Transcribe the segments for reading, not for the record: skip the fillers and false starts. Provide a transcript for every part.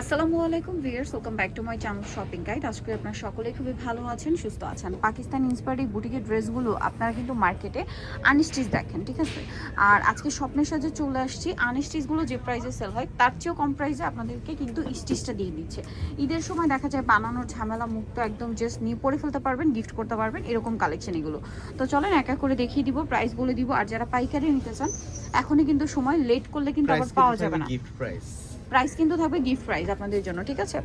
আসসালামু আলাইকুম viewers, welcome back to my channel shopping guide. আজকে আপনারা সকলেই খুবই ভালো আছেন, সুস্থ আছেন। পাকিস্তান ইন্সপায়ার্ড এই বুটিকের ড্রেসগুলো আপনারা কিন্তু মার্কেটে আনস্টিচ দেখেন, ঠিক আছে। আর আজকে স্বপ্নের সাথে চলে আসছি, আনস্টিচগুলো যে প্রাইসে সেল হয় তার চেয়েও কম প্রাইসে আপনাদেরকে কিন্তু স্টিচটা দিয়ে দিচ্ছে। ঈদের সময় দেখা যায় বানানোর ঝামেলা মুক্ত, একদম জাস্ট নিয়ে পরে ফেলতে পারবেন, গিফট করতে পারবেন, এরকম কালেকশন এগুলো। তো চলেন এক এক করে দেখিয়ে দিব, প্রাইস বলে দিব। আর যারা পাইকারি নিতে চান এখনই কিন্তু সময়, লেট করলে কিন্তু আবার পাওয়া যাবে না। প্রাইস কিন্তু থাকবে গিফট প্রাইস আপনাদের জন্য, ঠিক আছে।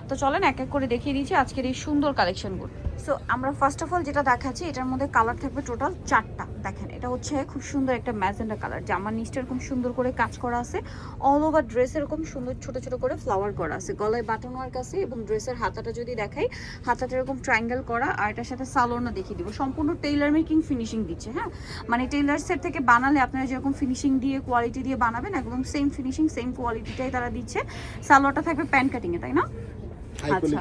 তো চলেন এক এক করে দেখিয়ে দিচ্ছি আজকের এই সুন্দর কালেকশনগুলো। সো আমরা ফার্স্ট অফ অল যেটা দেখাচ্ছি, এটার মধ্যে কালার থাকবে টোটাল 4টা। দেখেন, এটা হচ্ছে খুব সুন্দর একটা ম্যাজেন্ডা কালার, জামার নিচটা এরকম সুন্দর করে কাজ করা আছে, অল ওভার ড্রেস এরকম সুন্দর ছোট ছোট করে ফ্লাওয়ার করা আছে, গলায় বাটন ওয়ার্ক আছে, এবং ড্রেসের হাতাটা যদি দেখাই, হাতাটা এরকম ট্রায়াঙ্গেল করা। আর এটার সাথে সালোয়ারটা দেখিয়ে দিব, সম্পূর্ণ টেইলার মেকিং ফিনিশিং দিচ্ছে। হ্যাঁ, মানে টেইলার সেট থেকে বানালে আপনারা যেরকম ফিনিশিং দিয়ে কোয়ালিটি দিয়ে বানাবেন, একদম সেম ফিনিশিং সেম কোয়ালিটিটাই তারা দিচ্ছে। সালোয়ারটা থাকবে প্যান্ট কাটিং এ, তাই না? আচ্ছা।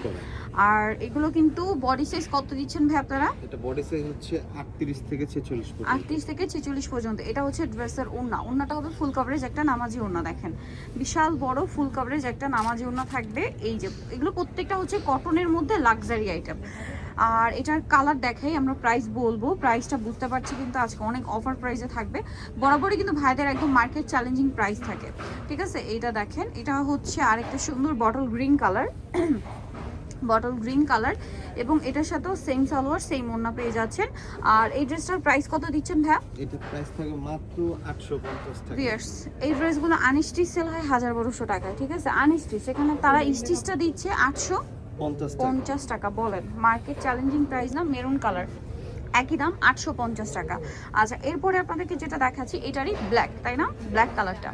আর এগুলো কিন্তু বডি সাইজ কত দিচ্ছেন ভাই আপনারা? এটা বডি সাইজ হচ্ছে 38 থেকে 46 পর্যন্ত। 38 থেকে 46 পর্যন্ত। এটা হচ্ছে ড্রেসের ওড়না, ওড়নাটা হবে ফুল কভারেজ একটা নামাজি ওড়না। দেখেন, বিশাল বড় ফুল কভারেজ একটা নামাজি ওড়না থাকবে। এই যে এগুলো প্রত্যেকটা হচ্ছে কটনের মধ্যে লাক্সারি আইটেম। আর এটার কালার দেখাই, আমরা প্রাইস বলবো, প্রাইসটা বুঝতে পারছি কিন্তু আজকে অনেক অফার প্রাইসে থাকবে। বরাবরই কিন্তু ভাইদের একদম মার্কেট চ্যালেঞ্জিং প্রাইস থাকে, ঠিক আছে। এইটা দেখেন, এটা হচ্ছে আরেকটা সুন্দর bottle green colour, bottle green colour, এবং এটার সাথেও সেম সালোয়ার সেম ওড়না পেয়ে যাচ্ছেন। আর এই ড্রেসটার প্রাইস কত দিচ্ছেন ভাইয়া? এটা প্রাইস থাকে মাত্র 850 টাকা। ভিউয়ার্স, এই ড্রেসগুলো আনস্টিচ সেল হয় 1200 টাকায়, ঠিক আছে। আনস্টিচ, এখানে তারা স্টিচটা দিচ্ছে 850 টাকা। বলেন, মার্কেট চ্যালেঞ্জিং প্রাইস না? মেরুন কালার, একই দাম 850 টাকা। আচ্ছা, এরপরে আপনাদেরকে যেটা দেখাচ্ছি এটারই ব্ল্যাক, তাই না? ব্ল্যাক কালারটা,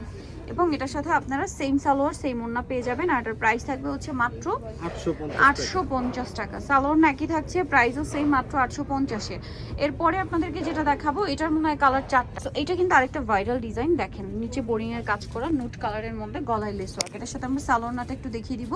এবং এটার সাথে আপনারা সেম সালোয়ার সেম ওড়না পেয়ে যাবেন। আর এটার প্রাইস থাকবে হচ্ছে মাত্র 850 টাকা। সালোয়ার না একই থাকছে, প্রাইসও সেম, মাত্র 850-এ। এরপরে আপনাদেরকে যেটা দেখাবো, এটার মনে হয় কালার 4টা। তো এটা কিন্তু আরেকটা ভাইরাল ডিজাইন, দেখেন নিচে বোরিং এর কাজ করা, নুট কালারের মধ্যে গলায় লেস ওয়ার্ক। এটার সাথে আমরা সালোয়ারটা একটু দেখিয়ে দিব।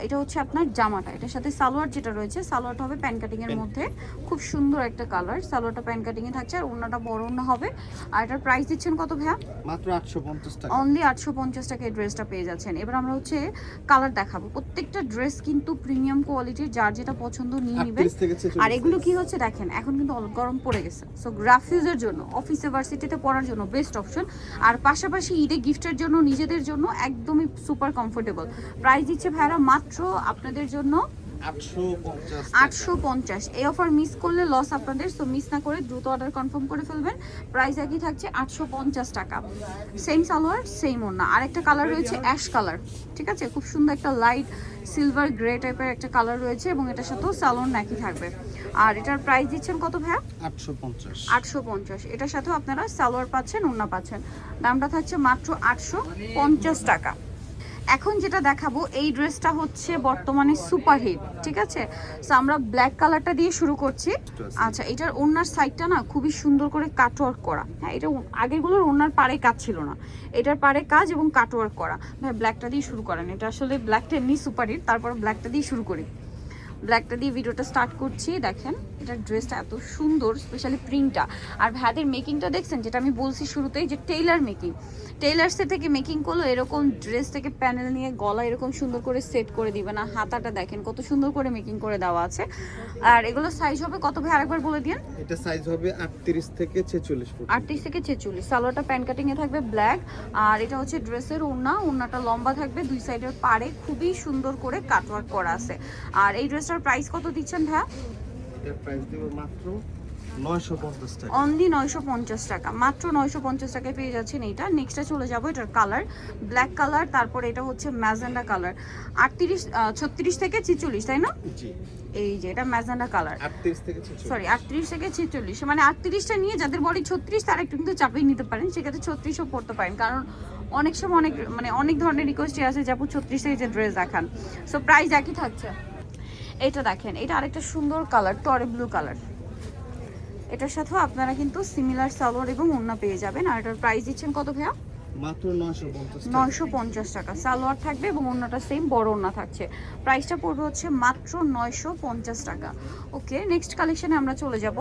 এটা হচ্ছে আপনার জামাটা, এটার সাথে সালোয়ার যেটা রয়েছে, সালোয়ারটা হবে প্যান কাটিং এর মধ্যে, খুব সুন্দর একটা কালার। সালোয়ারটা প্যান কাটিং এ থাকছে, আর ওড়নাটা বড় ওড়না হবে। আর এটার প্রাইস দিচ্ছেন কত ভাইয়া? মাত্র 850 টাকা। অনলি 850 টাকায় ড্রেসটা পেয়ে যাচ্ছেন। এবার আমরা হচ্ছে কালার দেখাবো। প্রত্যেকটা ড্রেস কিন্তু প্রিমিয়াম কোয়ালিটির, যার যেটা পছন্দ নিয়ে নেবেন। আর এগুলো কি হচ্ছে দেখেন, এখন কিন্তু গরম পড়ে গেছে, সো গ্রাফিউজের জন্য, অফিসে ভার্সিটিতে পড়ার জন্য বেস্ট অপশন। আর পাশাপাশি ঈদে গিফটের জন্য, নিজেদের জন্য একদমই সুপার কমফোর্টেবল। প্রাইস দিচ্ছে ভাইরা মাত্র আপনাদের জন্য 850। এই অফার মিস করলে লস আপনাদের, সো মিস না করে দ্রুত অর্ডার কনফার্ম করে ফেলবেন। প্রাইস একই থাকছে 850 টাকা। সেম সালোয়ার সেম ওড়না। আরেকটা কালার রয়েছে অ্যাশ কালার, ঠিক আছে, খুব সুন্দর একটা লাইট সিলভার গ্রে টাইপের একটা কালার রয়েছে, এবং এটার সাথেও সালোয়ার একই থাকবে। আর এটার প্রাইস দিচ্ছেন কত ভাইয়া? 850। এটার সাথেও আপনারা সালোয়ার পাচ্ছেন, ওড়না পাচ্ছেন। দামটা থাকছে মাত্র 850 টাকা। এখন যেটা দেখাবো, এই ড্রেসটা হচ্ছে বর্তমানে সুপার হিট, ঠিক আছে। সো আমরা ব্ল্যাক কালারটা দিয়ে শুরু করছি। আচ্ছা, এটার ওড়নার সাইডটা না খুবই সুন্দর করে কাটওয়ার্ক করা। হ্যাঁ, এটা আগেরগুলোর ওড়নার পাড়ে কাজ ছিল না, এটার পাড়ে কাজ এবং কাটওয়ার্ক করা। ভাই ব্ল্যাকটা দিয়ে শুরু করেন, এটা আসলে ব্ল্যাকটা এমনি সুপার হিট, তারপর ব্ল্যাকটা দিয়ে শুরু করি। ব্ল্যাকটা দিয়ে ভিডিওটা স্টার্ট করছি। দেখেন, এটার ড্রেসটা এত সুন্দর, স্পেশালি প্রিন্টটা। আর ভাইদের মেকিংটা দেখছেন, যেটা আমি বলছি শুরুতেই, যে টেইলার মেকিং, টেইলার্সে থেকে মেকিং করলো, এরকম ড্রেস থেকে প্যানেল নিয়ে গলা এরকম সুন্দর করে সেট করে দিবে না। হাতাটা দেখেন কত সুন্দর করে মেকিং করে দেওয়া আছে। আর এগুলো সাইজ হবে কত ভাই, আরেকবার বলে দিন? এটা সাইজ হবে 38 থেকে 46 পর্যন্ত। 38 থেকে 46। সালোয়ারটা প্যান কাটিং এ থাকবে ব্ল্যাক। আর এটা হচ্ছে ড্রেসের ওড়না, ওড়নাটা লম্বা থাকবে, দুই সাইডের পাড়ে খুবই সুন্দর করে কাটওয়ার্ক করা আছে। আর এই ড্রেসটার প্রাইস কত দিচ্ছেন ভাইয়া? এটার প্রাইস দেব মাত্র 950 টাকা। অনলি 950 টাকা, মাত্র 950 টাকায় পেয়ে যাচ্ছেন এইটা। নেক্সটে চলে যাবো, এটার কালার ব্ল্যাক কালার, তারপর এটা হচ্ছে ম্যাজেন্ডা কালার। 36 থেকে 46, তাই না? জি, এই যে এটা ম্যাজেন্ডা কালার, 38 থেকে 46। সরি 38 থেকে 46, মানে 38টা নিয়ে যাদের বডি 36 তারা একটু কিন্তু চাপিয়ে নিতে পারেন, সেক্ষেত্রে 36ও পড়তে পারেন। কারণ অনেক সময় অনেক ধরনের রিকোয়েস্টই আছে যে আপু 36 থেকে যে ড্রেস দেখান। সো প্রাইস একই থাকছে। এটা দেখেন, এটা আরেকটা সুন্দর কালার, টরে ব্লু কালার। এটার সাথেও আপনারা কিন্তু সিমিলার সালোয়ার এবং ওড়না পেয়ে যাবেন। আর এটার প্রাইস দিচ্ছেন কত ভাইয়া? মাত্র 950 টাকা। 950 টাকা সালোয়ার থাকবে এবং ওড়নাটা সেম বড় ওড়না থাকছে। প্রাইসটা পড়বে হচ্ছে মাত্র 950 টাকা। ওকে, নেক্সট কালেকশনে আমরা চলে যাব।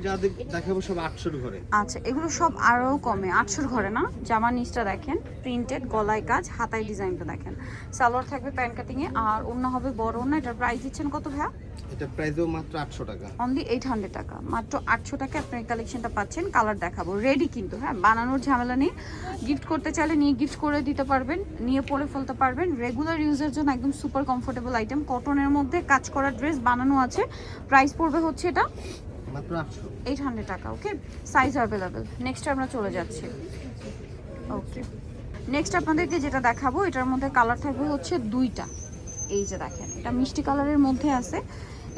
যা দেখাবো সব 800 ঘরে। আচ্ছা, এগুলো সব আরো কমে 800 ঘরে না? জামা নিচটা দেখেন, প্রিন্টেড, গলায় কাজ, হাতায় ডিজাইনটা দেখেন। সালোয়ার থাকবে প্যান্ট কাটিং এ, আর ওড়না হবে বড় ওড়না। এটার প্রাইস দিচ্ছেন কত ভাইয়া? এটা প্রাইসও মাত্র 800 টাকা। অনলি 800 টাকা, মাত্র 800 টাকা আপনি এই কালেকশনটা পাচ্ছেন। কালার দেখাবো, রেডি কিন্তু, হ্যাঁ, বানানোর ঝামেলা নেই। গিফট করতে চাইলে নিয়ে গিফট করে দিতে পারবেন, নিয়ে পরে ফেলতে পারবেন। রেগুলার ইউজের জন্য একদম সুপার কমফোর্টেবল আইটেম, কটনের মধ্যে কাজ করা ড্রেস বানানো আছে। প্রাইস পড়বে হচ্ছে এটা মাত্র 800 টাকা। ওকে, সাইজ অ্যাভেলেবেল। নেক্সট আমরা চলে যাচ্ছি। ওকে, নেক্সট আপনাদেরকে যেটা দেখাবো, এটার মধ্যে কালার থাকবে হচ্ছে দুইটা। এই যে দেখেন, এটা মিষ্টি কালারের মধ্যে আছে।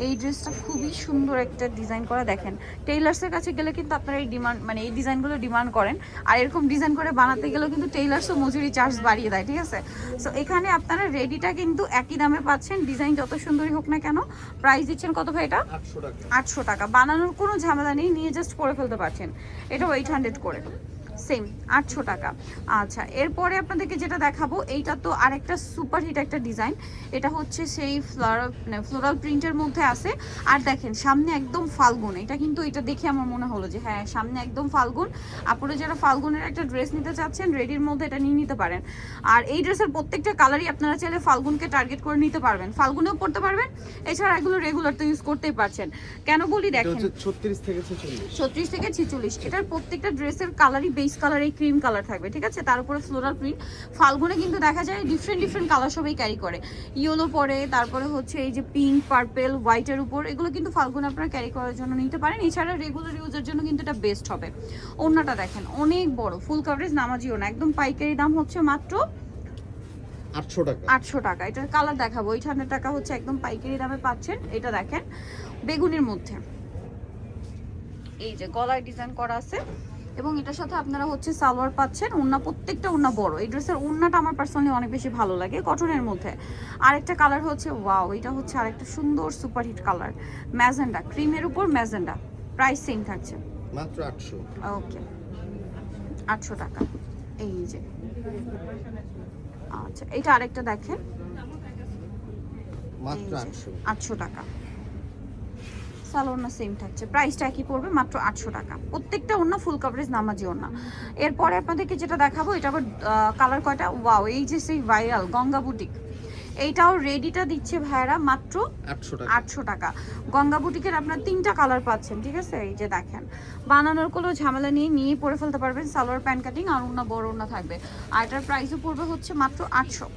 এই ড্রেসটা খুবই সুন্দর একটা ডিজাইন করা, দেখেন। টেইলার্সের কাছে গেলে কিন্তু আপনারা এই ডিমান্ড, মানে এই ডিজাইনগুলো ডিমান্ড করেন, আর এরকম ডিজাইন করে বানাতে গেলেও কিন্তু টেইলার্সও মজুরি চার্জ বাড়িয়ে দেয়, ঠিক আছে? সো এখানে আপনারা রেডিটা কিন্তু একই দামে পাচ্ছেন, ডিজাইন যত সুন্দরই হোক না কেন। প্রাইস দিচ্ছেন কত ভাই এটা? 800 টাকা। 800 টাকা। বানানোর কোনো ঝামেলা নেই, নিয়ে জাস্ট পরে ফেলতে পারছেন। এটাও 800 করে, সেম 800 টাকা। আচ্ছা, এরপরে আপনাদেরকে যেটা দেখাবো, এইটা তো আরেকটা সুপার হিট একটা ডিজাইন। এটা হচ্ছে সেই ফ্লোরাল প্রিন্টের মধ্যে আছে। আর দেখেন সামনে একদম ফাল্গুন, এটা কিন্তু এটা দেখে আমার মনে হলো যে হ্যাঁ, সামনে একদম ফাল্গুন। আপনারা যারা ফাল্গুনের একটা ড্রেস নিতে চাচ্ছেন, রেডির মধ্যে এটা নিয়ে নিতে পারেন। আর এই ড্রেসের প্রত্যেকটা কালারই আপনারা চাইলে ফাল্গুনকে টার্গেট করে নিতে পারবেন, ফাল্গুনেও পড়তে পারবেন। এছাড়া এগুলো রেগুলার তো ইউজ করতেই পারছেন। কেন বলি এটা দেখেন, হচ্ছে 36 থেকে 46। 36 থেকে 46। এটার প্রত্যেকটা ড্রেসের কালারই বেস কালার, এই ক্রিম কালার থাকবে, ঠিক আছে? তার উপরে ফ্লোরাল প্রিন্ট। ফাল্গুনে কিন্তু দেখা যায় ডিফারেন্ট কালার সবাই ক্যারি করে, ইয়েলো পরে, তারপরে হচ্ছে এই যে পিঙ্ক, পার্পেল, হোয়াইটের উপর, এগুলো কিন্তু ফাল্গুনে আপনারা ক্যারি করার জন্য নিতে পারেন। এছাড়া রেগুলার ইউজের জন্য কিন্তু এটা বেস্ট হবে। ওড়নাটা দেখেন অনেক বড়, ফুল কভারেজ, নামাজি ওড়না, একদম পাইকারি দাম হচ্ছে মাত্র 800 টাকা। 800 টাকা। এটার কালার দেখাবো, 800 টাকা হচ্ছে একদম পাইকারি দামে পাচ্ছেন। এটা দেখেন বেগুনির মধ্যে, এই যে গলায় ডিজাইন করা আছে, এবং এটার সাথে আপনারা হচ্ছে সালোয়ার পাচ্ছেন। ওড়না, প্রত্যেকটা ওড়না বড়। এই ড্রেসের ওড়নাটা আমার পার্সোনালি অনেক বেশি ভালো লাগে, কটনের মধ্যে। আরেকটা কালার হচ্ছে ওয়াও, এটা হচ্ছে আরেকটা সুন্দর সুপারহিট কালার, ম্যাজেন্ডা, ক্রিমের উপর ম্যাজেন্ডা। প্রাইস সেম থাকছে মাত্র 800। ওকে, 800 টাকা। এই যে, আচ্ছা, এটা আরেকটা দেখেন, মাত্র 800। 800 টাকা। সালোয়ার সেম থাকছে, প্রাইসটা কি পড়বে? মাত্র 800 টাকা। প্রত্যেকটা ওড়না ফুল কভারেজ, নামাজি ওড়না। এরপরে আপনাদেরকে যেটা দেখাবো, এটা আবার কালার কয়টা, ওয়াও, এই যে সেই ভাইরাল গঙ্গা বুটিক, এইটাও রেডিটা দিচ্ছে ভাইরা মাত্র 800 টাকা। 800 টাকা। গঙ্গা বুটিকের আপনার 3টা কালার পাচ্ছেন, ঠিক আছে? এই যে দেখেন, বানানোর কোনো ঝামেলা নিয়ে পরে ফেলতে পারবেন। সালোয়ার প্যান্ট কাটিং, আর ওড়না বড় ওড়না থাকবে। আর এটার প্রাইসও পড়বে হচ্ছে মাত্র 800।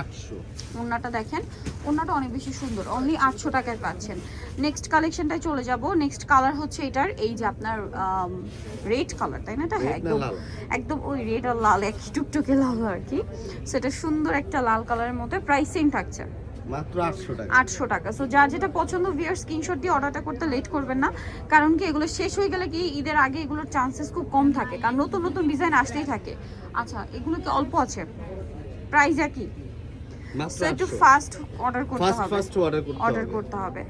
800। ওড়নাটা দেখেন, ওড়নাটা অনেক বেশি সুন্দর, অনলি 800 টাকায় পাচ্ছেন। নেক্সট কালেকশনটায় চলে যাব। নেক্সট কালার হচ্ছে এটার, এই যে আপনার রেড কালার, তাই না? এটা হ্যাঁ, একদম একদম ওই রেড আর লাল, এক টুকটুকে লাল আর কি। সেটা সুন্দর একটা লাল কালারের মধ্যে। প্রাইস সেম থাকছে মাত্র 800 টাকা। 800 টাকা। সো যার যেটা পছন্দ, ভিউয়ার স্ক্রিনশট দিয়ে অর্ডারটা করতে লেট করবেন না, কারণ কি এগুলো শেষ হয়ে গেলে কি ঈদের আগে এগুলোর চান্সেস খুব কম থাকে, কারণ নতুন নতুন ডিজাইন আসতেই থাকে। আচ্ছা, এগুলো কি অল্প আছে? প্রাইস একই, মাত্র একটু 800। ফাস্ট অর্ডার করতে হবে, ফাস্ট অর্ডার করতে হবে।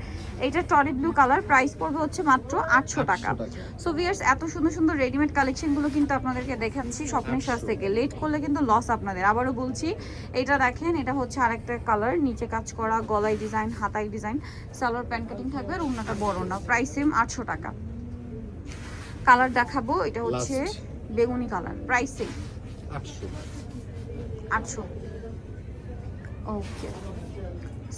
এইটা টনিক ব্লু কালার, প্রাইস পড়বে হচ্ছে মাত্র 800 টাকা। 800 টাকা। সো ভিউয়ার্স, এত সুন্দর সুন্দর রেডিমেড কালেকশনগুলো কিন্তু আপনাদেরকে দেখাচ্ছি স্বপ্নের সাজ থেকে। লেট করলে কিন্তু লস আপনাদের। আবারও বলছি, এটা দেখেন, এটা হচ্ছে আরেকটা কালার, নিচে কাজ করা, গলায় ডিজাইন, হাতায় ডিজাইন, সালোয়ার প্যান্ট কাটিং থাকবে, আর ওড়নাটা বড় না। প্রাইস সেম 800 টাকা। কালার দেখাবো, এটা হচ্ছে বেগুনি কালার, প্রাইস সেম 800। ওকে,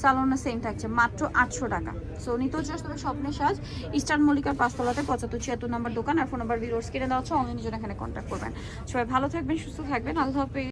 সালোনা সেম থাকছে মাত্র 800 টাকা। সো নিতে হচ্ছে তবে স্বপ্নের সাজ, ইস্টার্ন মল্লিকার 5 তলাতে 7576 নম্বর দোকান, আর ফোন নাম্বার ভিডিওস কিনে দেওয়া হচ্ছে। অনলাইনের জন্য এখানে কন্ট্যাক্ট করবেন। সবাই ভালো থাকবেন, সুস্থ থাকবেন, আল্লাহ হাফেজ।